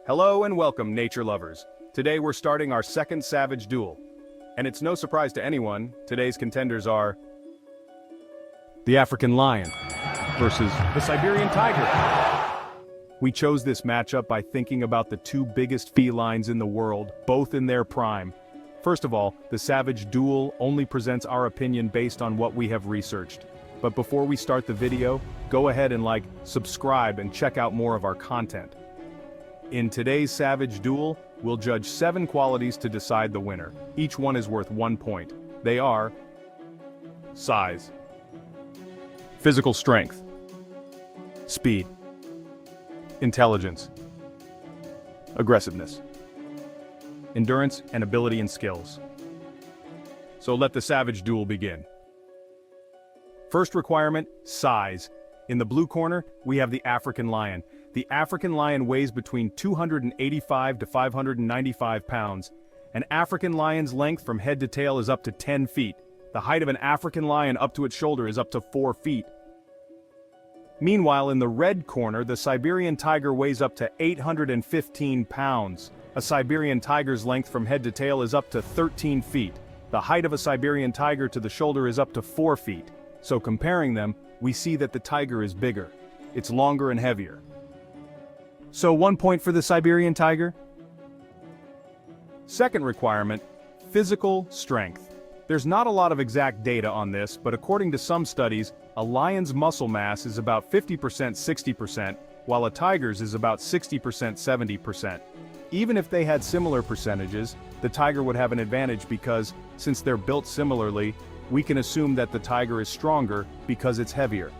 Hello and welcome, nature lovers. Today we're starting our second savage duel. And it's no surprise to anyone, today's contenders are the African lion versus the Siberian tiger. We chose this matchup by thinking about the two biggest felines in the world, both in their prime. First of all, the savage duel only presents our opinion based on what we have researched. But before we start the video, go ahead and subscribe and check out more of our content. In today's savage duel, we'll judge 7 qualities to decide the winner. Each one is worth 1 point. They are size, physical strength, speed, intelligence, aggressiveness, endurance, and ability and skills. So let the savage duel begin. First requirement, size. In the blue corner, we have the African lion. The African lion weighs between 285 to 595 pounds. An African lion's length from head to tail is up to 10 feet. The height of an African lion up to its shoulder is up to 4 feet. Meanwhile, in the red corner, the Siberian tiger weighs up to 815 pounds. A Siberian tiger's length from head to tail is up to 13 feet. The height of a Siberian tiger to the shoulder is up to 4 feet. So comparing them, we see that the tiger is bigger. It's longer and heavier. So 1 point for the Siberian tiger. Second requirement, physical strength. There's not a lot of exact data on this, but according to some studies, a lion's muscle mass is about 50% 60%, while a tiger's is about 60% 70%. Even if they had similar percentages, the tiger would have an advantage because, since they're built similarly, we can assume that the tiger is stronger because it's heavier.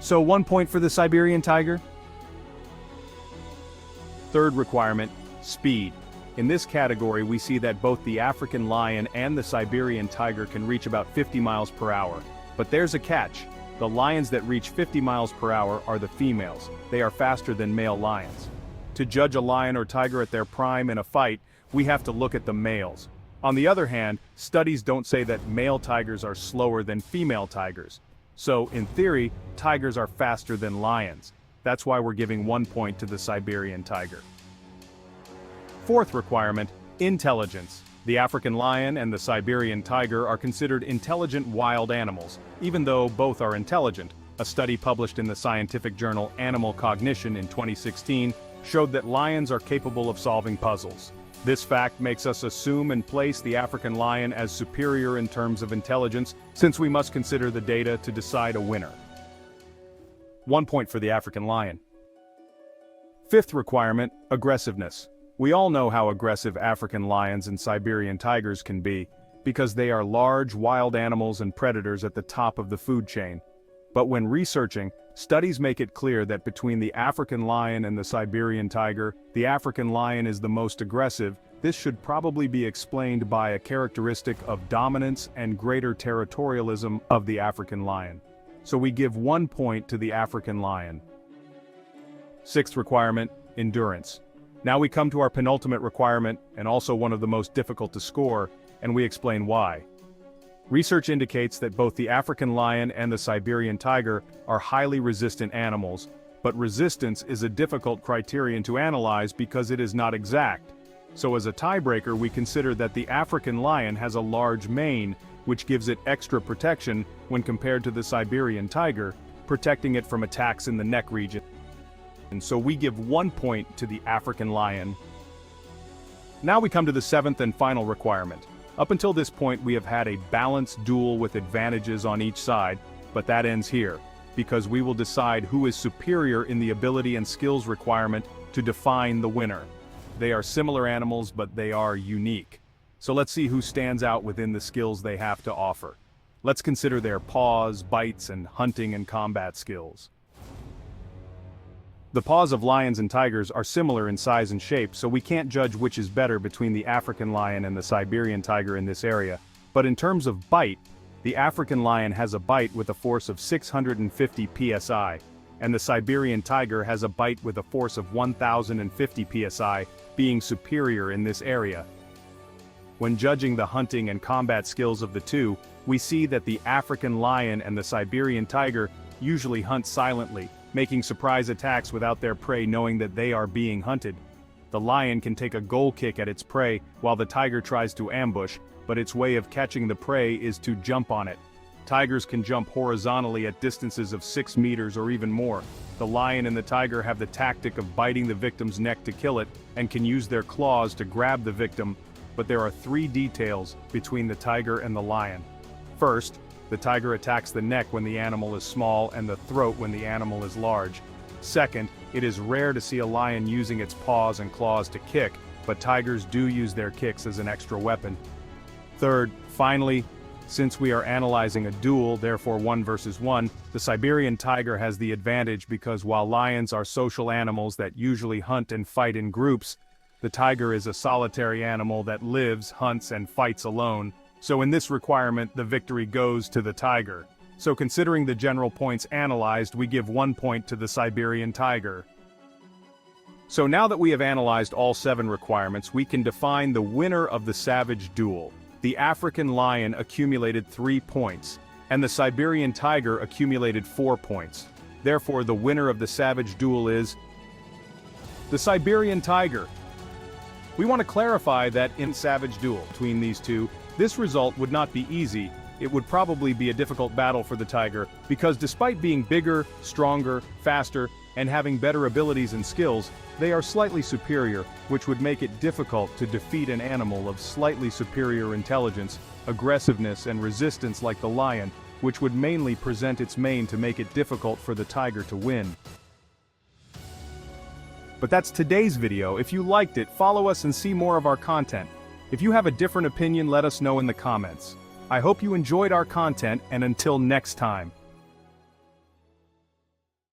So 1 point for the Siberian tiger. Third requirement, speed. In this category, we see that both the African lion and the Siberian tiger can reach about 50 miles per hour. But there's a catch. The lions that reach 50 miles per hour are the females. They are faster than male lions. To judge a lion or tiger at their prime in a fight, we have to look at the males. On the other hand, studies don't say that male tigers are slower than female tigers. So, in theory, tigers are faster than lions. That's why we're giving 1 point to the Siberian tiger. Fourth requirement, intelligence. The African lion and the Siberian tiger are considered intelligent wild animals, even though both are intelligent. A study published in the scientific journal Animal Cognition in 2016 showed that lions are capable of solving puzzles. This fact makes us assume and place the African lion as superior in terms of intelligence, since we must consider the data to decide a winner. 1 point for the African lion. Fifth requirement, aggressiveness. We all know how aggressive African lions and Siberian tigers can be, because they are large wild animals and predators at the top of the food chain. But when researching, studies make it clear that between the African lion and the Siberian tiger, the African lion is the most aggressive. This should probably be explained by a characteristic of dominance and greater territorialism of the African lion. So we give 1 point to the African lion. Sixth requirement, endurance. Now we come to our penultimate requirement, and also one of the most difficult to score, and we explain why. Research indicates that both the African lion and the Siberian tiger are highly resistant animals, but resistance is a difficult criterion to analyze because it is not exact. So as a tiebreaker, we consider that the African lion has a large mane, which gives it extra protection when compared to the Siberian tiger, protecting it from attacks in the neck region. And so we give 1 point to the African lion. Now we come to the seventh and final requirement. Up until this point, we have had a balanced duel with advantages on each side, but that ends here, because we will decide who is superior in the ability and skills requirement to define the winner. They are similar animals, but they are unique. So let's see who stands out within the skills they have to offer. Let's consider their paws, bites, and hunting and combat skills. The paws of lions and tigers are similar in size and shape, so we can't judge which is better between the African lion and the Siberian tiger in this area. But in terms of bite, the African lion has a bite with a force of 650 psi, and the Siberian tiger has a bite with a force of 1050 psi, being superior in this area. When judging the hunting and combat skills of the two, we see that the African lion and the Siberian tiger usually hunt silently, making surprise attacks without their prey knowing that they are being hunted. The lion can take a goal kick at its prey while the tiger tries to ambush, but its way of catching the prey is to jump on it. Tigers can jump horizontally at distances of 6 meters or even more. The lion and the tiger have the tactic of biting the victim's neck to kill it, and can use their claws to grab the victim, but there are 3 details between the tiger and the lion. First, the tiger attacks the neck when the animal is small and the throat when the animal is large. Second, it is rare to see a lion using its paws and claws to kick, but tigers do use their kicks as an extra weapon. Third, finally, since we are analyzing a duel, therefore 1 versus 1, the Siberian tiger has the advantage because while lions are social animals that usually hunt and fight in groups, the tiger is a solitary animal that lives, hunts, and fights alone. So in this requirement, the victory goes to the tiger. So considering the general points analyzed, we give 1 point to the Siberian tiger. So now that we have analyzed all 7 requirements, we can define the winner of the savage duel. The African lion accumulated 3 points, and the Siberian tiger accumulated 4 points. Therefore, the winner of the savage duel is the Siberian tiger. We want to clarify that in savage duel between these two, this result would not be easy. It would probably be a difficult battle for the tiger, because despite being bigger, stronger, faster, and having better abilities and skills, they are slightly superior, which would make it difficult to defeat an animal of slightly superior intelligence, aggressiveness, and resistance like the lion, which would mainly present its mane to make it difficult for the tiger to win. But that's today's video. If you liked it, follow us and see more of our content. If you have a different opinion, let us know in the comments. I hope you enjoyed our content, and until next time.